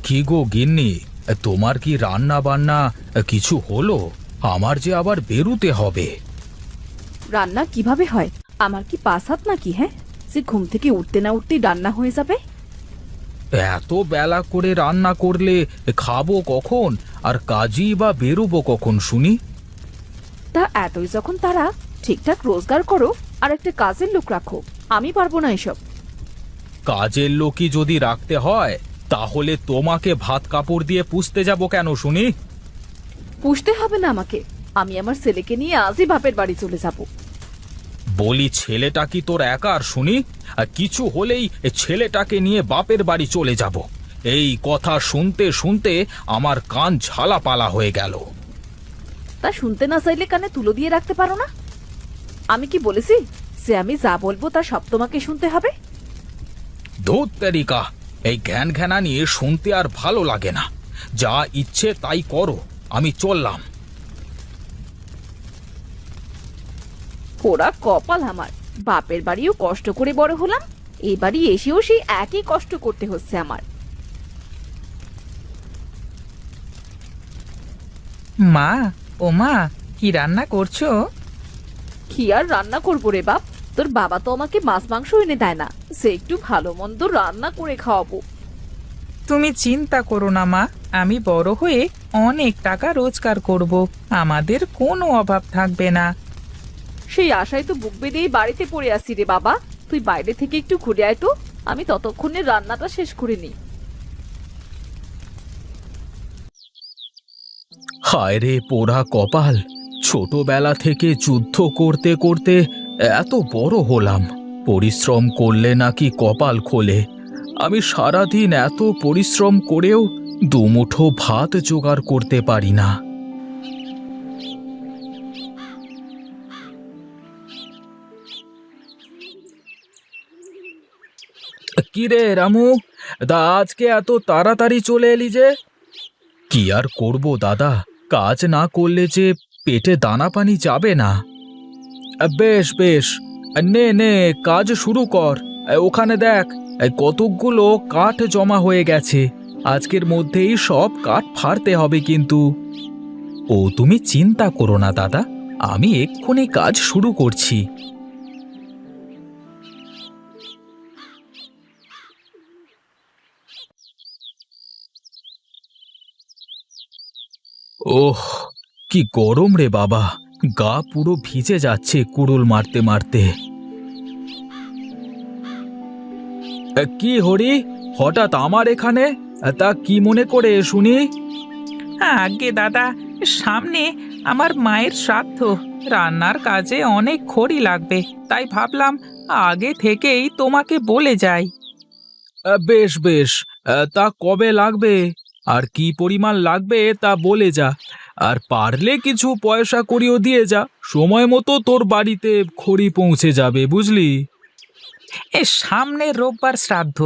কি গো গিন্নি, তোমার কি রান্না বান্না কিছু হলো? আমার যে আবার বেরুতে হবে। রান্না কিভাবে হয়? আমার কি পাঁচ হাত নাকি? হ্যাঁ, যে ঘুম থেকে উঠতে না উঠতেই রান্না হয়ে যাবে? এত বেলা করে রান্না করলে খাবো কখন? আর কাজই বা বেরোবো কখন শুনি? তা এতই যখন তারা, ঠিকঠাক রোজগার করো আর একটা কাজের লোক রাখো। আমি পারবো না এসব। কাজের লোকই যদি রাখতে হয় তাহলে তোমাকে ভাত কাপড় দিয়ে পুষতে যাব কেন শুনি? পুষতে হবে না আমাকে। আমি আমার ছেলেকে নিয়ে আজই বাপের বাড়ি চলে যাব। বলি, ছেলেটা কি তোর একার শুনি? আর কিছু হলেই ছেলেটাকে নিয়ে বাপের বাড়ি চলে যাব, এই কথা শুনতে শুনতে আমার কান ঝালাপালা হয়ে গেল। তা শুনতে না চাইলে কানে তুলো দিয়ে রাখতে পারো না? আমি কি বলেছি যে আমি যা বলবো তা সব তোমাকে শুনতে হবে? ধুত তেরিকা, এই জ্ঞান ঘ্যানা নিয়ে শুনতে আর ভালো লাগে না। যা ইচ্ছে তাই করো, আমি চললাম। পোড়া কপাল আমার। বাপের বাড়িও কষ্ট করে বড় হলাম, এই বাড়ি এসেও সেই একই কষ্ট করতে হচ্ছে আমার। মা, ও মা, কি রান্না করছো? কি আর রান্না করবো রে বাপ? তোর বাবা তো আমাকে মাছ মাংস এনে দেয় না, সে একটু ভালো মন্দ রান্না করে খাওয়াবো। তুমি চিন্তা করো না মা, আমি বড় হয়ে অনেক টাকা রোজগার করব, আমাদের কোনো অভাব থাকবে না। সেই আশায় তো বুক বেঁধেই বাড়িতে পড়ে আসি রে বাবা। তুই বাইরে থেকে একটু ঘুরে আয় তো, আমি ততক্ষণে রান্নাটা শেষ করে নিই। হায় রে পোড়া কপাল, ছোটবেলা থেকে যুদ্ধ করতে করতে এত বড় হলাম। পরিশ্রম করলে নাকি কপাল খোলে। আমি সারাদিন এত পরিশ্রম করেও দুমুঠো ভাত জোগাড় করতে পারি না। কি রে রামু, দা আজকে এত তাড়াতাড়ি চলে এলি যে? কি আর করব দাদা, কাজ না করলে যে পেটে দানা পানি যাবে না। বেশ বেশ, নে নে কাজ শুরু কর। ওখানে দেখ, কতকগুলো কাঠ জমা হয়ে গেছে। আজকের মধ্যেই সব কাঠ ফাড়তে হবে কিন্তু। ও তুমি চিন্তা করো না দাদা, আমি এক্ষুনি কাজ শুরু করছি। ওহ, কি গরম রে বাবা, গা পুরো ভিজে যাচ্ছে কুড়ুল মারতে মারতে। কি হরি, হঠাৎ আমার এখানে? তা কি মনে করে শুনি? আগে দাদা, সামনে আমার মায়ের শ্রাদ্ধ, রান্নার কাজে অনেক খড়ি লাগবে, তাই ভাবলাম আগে থেকেই তোমাকে বলে যাই। বেশ বেশ, তা কবে লাগবে আর কি পরিমাণ লাগবে তা বলে যা। আর পারলে কিছু পয়সা করিও দিয়ে যা, সময় মতো তোর বাড়িতে খড়ি পৌঁছে যাবে বুঝলি। সামনের রোববার শ্রাদ্ধ,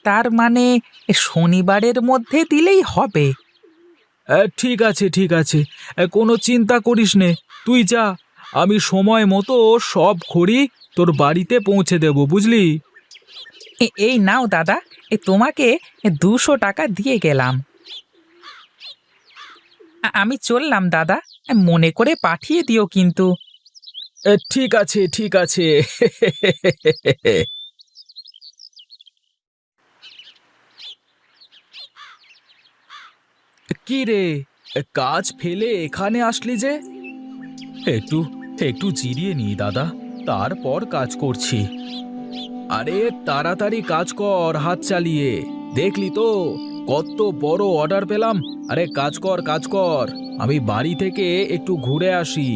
তার মানে শনিবারের মধ্যে দিলেই হবে। ঠিক আছে ঠিক আছে, কোনো চিন্তা করিস নে, তুই যা। আমি সময় মতো সব খড়ি তোর বাড়িতে পৌঁছে দেব বুঝলি। এই নাও দাদা, তোমাকে 200 টাকা দিয়ে গেলাম। আমি চললাম দাদা, মনে করে পাঠিয়ে দিও কিন্তু। ঠিক আছে ঠিক আছে। কি রে, কাজ ফেলে এখানে আসলি যে? একটু একটু জিরিয়ে নি দাদা, তারপর কাজ করছি। আরে তাড়াতাড়ি কাজ কর হাত চালিয়ে। দেখলি তো কত বড় অর্ডার পেলাম। আরে কাজ কর কাজ কর, আমি বাড়ি থেকে একটু ঘুরে আসি।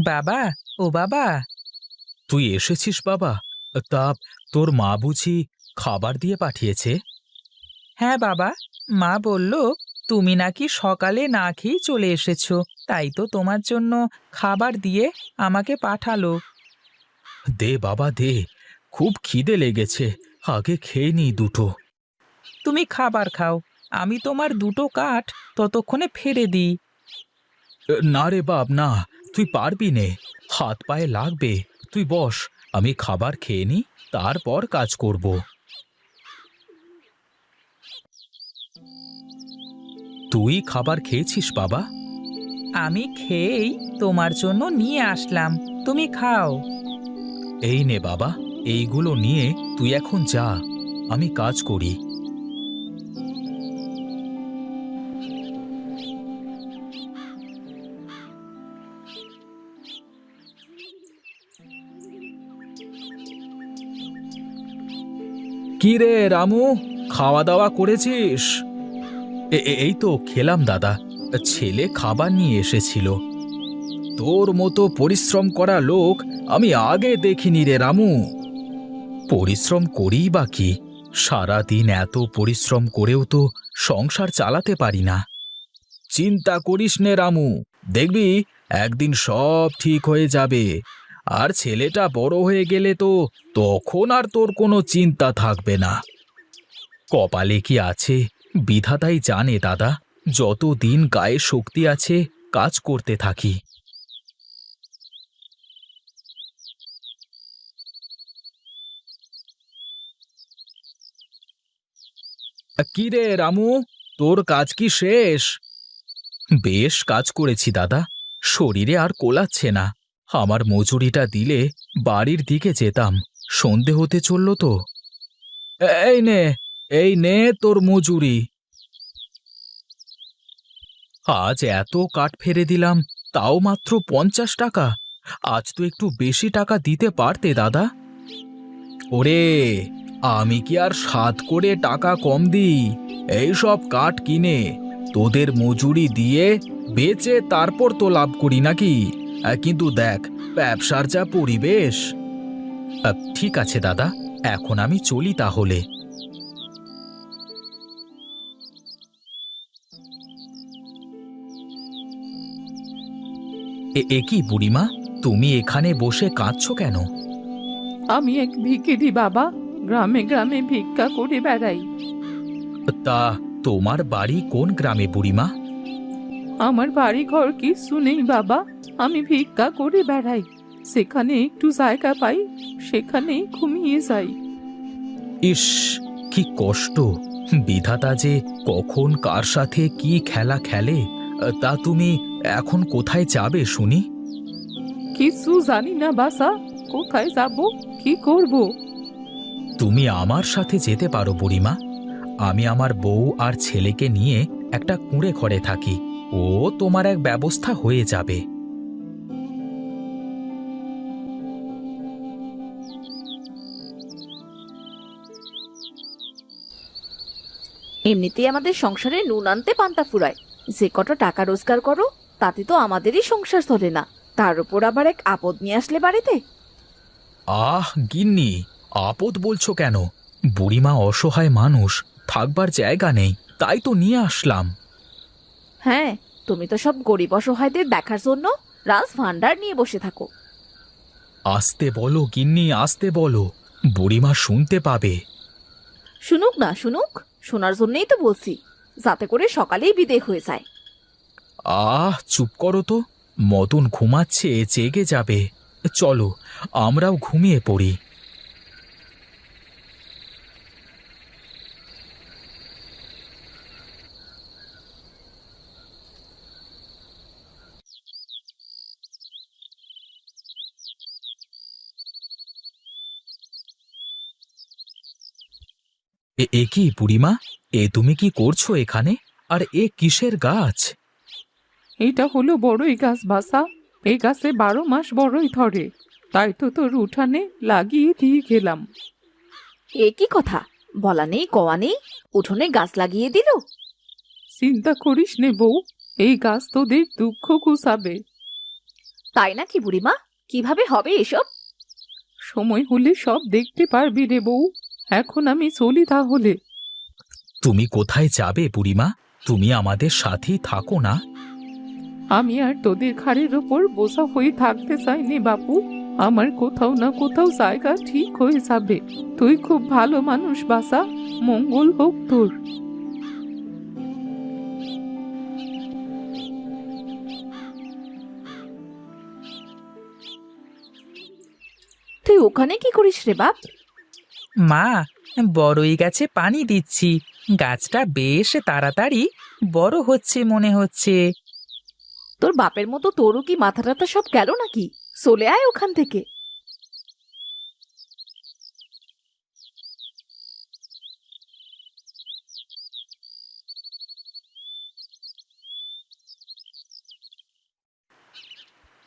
বাবা, ও বাবা। তুই এসেছিস বাবা? তা তোর মা বুঝি খাবার দিয়ে পাঠিয়েছে? হ্যাঁ বাবা, মা বলল তুমি নাকি সকালে না খেয়ে চলে এসেছো, তাই তো তোমার জন্য খাবার দিয়ে আমাকে পাঠালো। দে বাবা দে, খুব খিদে লেগেছে, আগে খেয়ে নিই দুটো। তুমি খাবার খাও, আমি তোমার দুটো কাঠ ততক্ষণে ফেরে দিই। না রে বাপ, না, তুই পারবি নে, হাত পায়ে লাগবে। তুই বস, আমি খাবার খেয়ে নি, তারপর কাজ করব। তুই খাবার খেয়েছিস বাবা? আমি খেয়েই তোমার জন্য নিয়ে আসলাম, তুমি খাও। এই নে বাবা, এইগুলো নিয়ে তুই এখন যা, আমি কাজ করি। কি রে রামু, খাওয়া দাওয়া করেছিস? এই তো খেলাম দাদা, ছেলে খাবার নিয়ে এসেছিল। তোর মতো পরিশ্রম করা লোক আমি আগে দেখিনি রে রামু। পরিশ্রম করিই বা কি, সারাদিন এত পরিশ্রম করেও তো সংসার চালাতে পারি না। চিন্তা করিস নে রামু, দেখবি একদিন সব ঠিক হয়ে যাবে। আর ছেলেটা বড় হয়ে গেলে তো তখন আর তোর কোনো চিন্তা থাকবে না। কপালে কি আছে বিধাতাই জানে দাদা, যতদিন গায়ে শক্তি আছে কাজ করতে থাকি। কি রে রামু, তোর কাজ কি শেষ? বেশ কাজ করেছি দাদা, শরীরে আর কোলাচ্ছে না। আমার মজুরিটা দিলে বাড়ির দিকে যেতাম, সন্ধে হতে চলল তো। এই নে, এই নে তোর মজুরি। আজ এত কাঠ ফেরে দিলাম, তাও মাত্র 50 টাকা। আজ তো একটু বেশি টাকা দিতে পারতে দাদা। ওরে, আমি কি আর সাত করে টাকা কম দিই? এই সব কাঠ কিনে তোদের মজুরি দিয়ে বেচে তারপর তো লাভ করি নাকি? কিন্তু দেখ, ব্যবসার যা পরিবেশ। ঠিক আছে দাদা, এখন আমি চলি তাহলে। এ কি বুড়িমা, তুমি এখানে বসে কাঁদছো কেন? আমি এক ভিখিরি বাবা, গ্রামে গ্রামে ভিক্ষা করে বেড়াই। তা তোমার বাড়ি কোন গ্রামে বুড়িমা? আমার বাড়ি ঘর কিছু নেই বাবা, আমি ভিক্ষা করে বেড়াই। সেখানে একটু জায়গা পাই, সেখানেই ঘুমিয়ে যাই। ইস, কি কষ্ট! বিধাতা যে কখন কার সাথে কি খেলা খেলে। তা তুমি এখন কোথায় যাবে শুনি? কিছু জানি না বাসা, কোথায় যাব, কি করব? তুমি আমার সাথে যেতে পারো বুড়িমা। আমি আমার বউ আর ছেলেকে নিয়ে একটা কুঁড়ে ঘরে থাকি, ও তোমার এক ব্যবস্থা হয়ে যাবে। এমনিতেই আমাদের সংসারে নুন আনতে পান্তা ফুরায়। যে কটা টাকা রোজগার করো তাতে তো আমাদেরই সংসার চলে না, তার উপর আবার এক আপদ নিয়ে আসলে বাড়িতে। আহ গিন্নি, আপদ বলছো কেন? বুড়িমা অসহায় মানুষ, থাকবার জায়গা নেই, তাই তো নিয়ে আসলাম। হ্যাঁ, তুমি তো সব গরিব অসহায়দের দেখার জন্য রাজ ভান্ডার নিয়ে বসে থাকো। আসতে বলো গিন্নি, আসতে বলো, বুড়িমা শুনতে পাবে। শুনুক না শুনুক, শোনার জন্যই তো বলছি, যাতে করে সকালেই বিদেয় হয়ে যায়। চুপ করো তো, মদন ঘুমাচ্ছে, জেগে যাবে। চলো আমরাও ঘুমিয়ে পড়ি। এ কি বুড়িমা, তুমি কি করছো এখানে? আর এ কিসের গাছ? এটা হলো বড়ই গাছ বাসা, এই গাছে 12 মাস বড়ই ধরে, তাই তো তোর উঠানে লাগিয়ে দিয়ে গেলাম। এ কি কথা, বলা নেই কওয়া নেই, উঠোনে গাছ লাগিয়ে দিল? চিন্তা করিস নে বউ, এই গাছ তোদের দুঃখ ঘুচাবে। তাই নাকি বুড়িমা? কিভাবে হবে এসব? সময় হলে সব দেখতে পারবি রে বউ। এখন আমি চলি তাহলে। তুমি কোথায় যাবে বুড়িমা? তুমি আমাদের সাথেই থাকো না? আমি আর তোদের ঘাড়ের ওপর বোঝা হয়ে থাকতে চাই নে বাপু, আমার কোথাও না কোথাও জায়গা ঠিক হয়ে যাবে। তুই খুব ভালো মানুষ বাসা, মঙ্গল হোক তোর। তুই ওখানে কি করিস রে বাপ? মা, বড়ই গাছে পানি দিচ্ছি। গাছটা বেশ তাড়াতাড়ি বড় হচ্ছে মনে হচ্ছে। তোর বাপের মতো তোরও কি মাথা টাথা সব গেল নাকি? চলে আয় ওখান থেকে।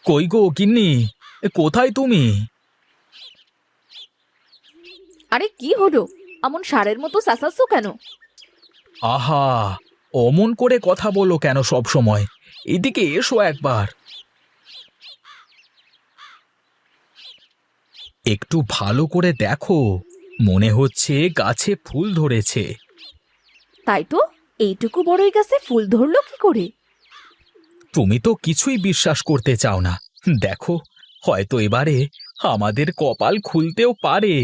কই গো গিন্নি, কোথায় তুমি? আরে কি হলো? এমন ষাঁড়ের মতো চেঁচাচ্ছ কেন? আহা, অমন করে কথা বলো কেন সব সময়? এদিকে এসো একবার। একটু ভালো করে দেখো, মনে হচ্ছে গাছে ফুল ধরেছে। তাই তো, এইটুকু বড়ই গাছে ফুল ধরলো কি করে? তুমি তো কিছুই বিশ্বাস করতে চাও না। দেখো, হয়তো এবারে আমাদের কপাল খুলতেও পারে।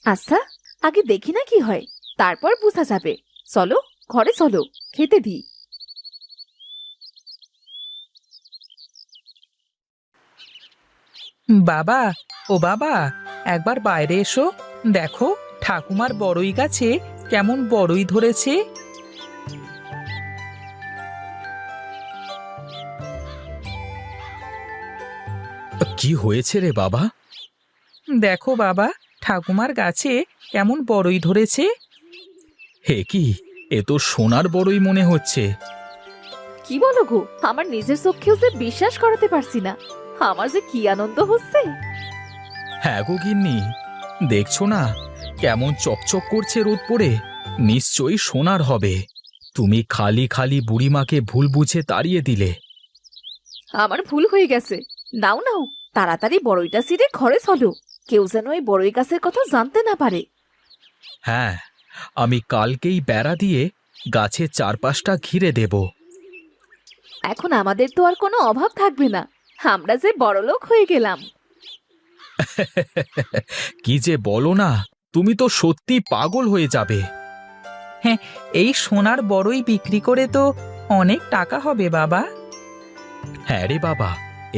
আচ্ছা, আগে দেখি না কি হয়, তারপর বোঝা যাবে। চলো ঘরে চলো, খেতে দিই। বাবা, ও বাবা, একবার বাইরে এসো। দেখো, ঠাকুমার বড়ই গাছে কেমন বড়ই ধরেছে। কি হয়েছে রে বাবা? দেখো বাবা, ঠাকুমার গাছে কেমন বড়ই ধরেছে। হে কি, এ তো সোনার বড়ই মনে হচ্ছে। কি বলো গো? আমার নিজের চোখেও যে বিশ্বাস করাতে পারছি না। আমার যে কি আনন্দ হচ্ছে! হ্যাঁ গো গিন্নি, দেখছো না কেমন চকচক করছে রোদ পড়ে? নিশ্চয়ই সোনার হবে। তুমি খালি খালি বুড়িমাকে ভুল বুঝে তাড়িয়ে দিলে। আমার ভুল হয়ে গেছে। নাও নাও, তাড়াতাড়ি বড়ইটা ছিঁড়ে ঘরে চলো। কেউ যেন এই বড়ই গাছের কথা জানতে না পারে। হ্যাঁ, আমি কালকেই বেড়া দিয়ে গাছের চারপাশটা ঘিরে দেব। এখন আমাদের তো আর কোনো অভাব থাকবে না। আমরা যে বড়লোক হয়ে গেলাম। কি যে বলো না, তুমি তো সত্যি পাগল হয়ে যাবে। হ্যাঁ, এই সোনার বড়ই বিক্রি করে তো অনেক টাকা হবে বাবা। হ্যাঁ রে বাবা,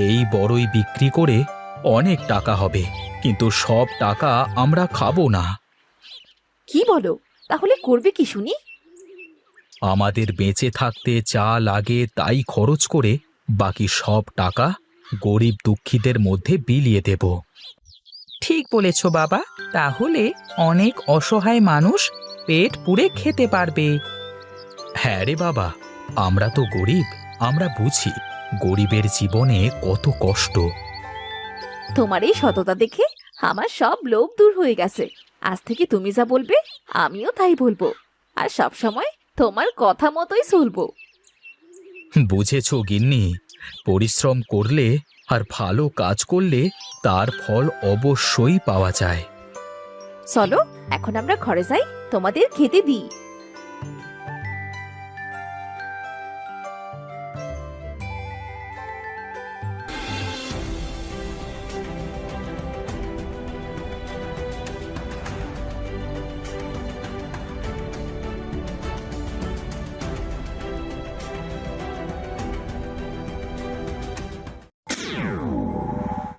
এই বড়ই বিক্রি করে অনেক টাকা হবে, কিন্তু সব টাকা আমরা খাবো না। কি বলো? তাহলে করবে কি শুনি? আমাদের বেঁচে থাকতে যা লাগে তাই খরচ করে বাকি সব টাকা গরিব দুঃখীদের মধ্যে বিলিয়ে দেব। ঠিক বলেছ বাবা, তাহলে অনেক অসহায় মানুষ পেট পুড়ে খেতে পারবে। হ্যাঁ রে বাবা, আমরা তো গরিব, আমরা বুঝি গরিবের জীবনে কত কষ্ট। তোমার এই সততা দেখে আমার সব লোভ দূর হয়ে গেছে। আজ থেকে তুমি যা বলবে আমিও তাই বলবো, আর সব সময় তোমার কথা মতোই চলবো। বুঝেছ গিন্নি, পরিশ্রম করলে আর ভালো কাজ করলে তার ফল অবশ্যই পাওয়া যায়। চলো এখন আমরা ঘরে যাই, তোমাদের খেতে দিই।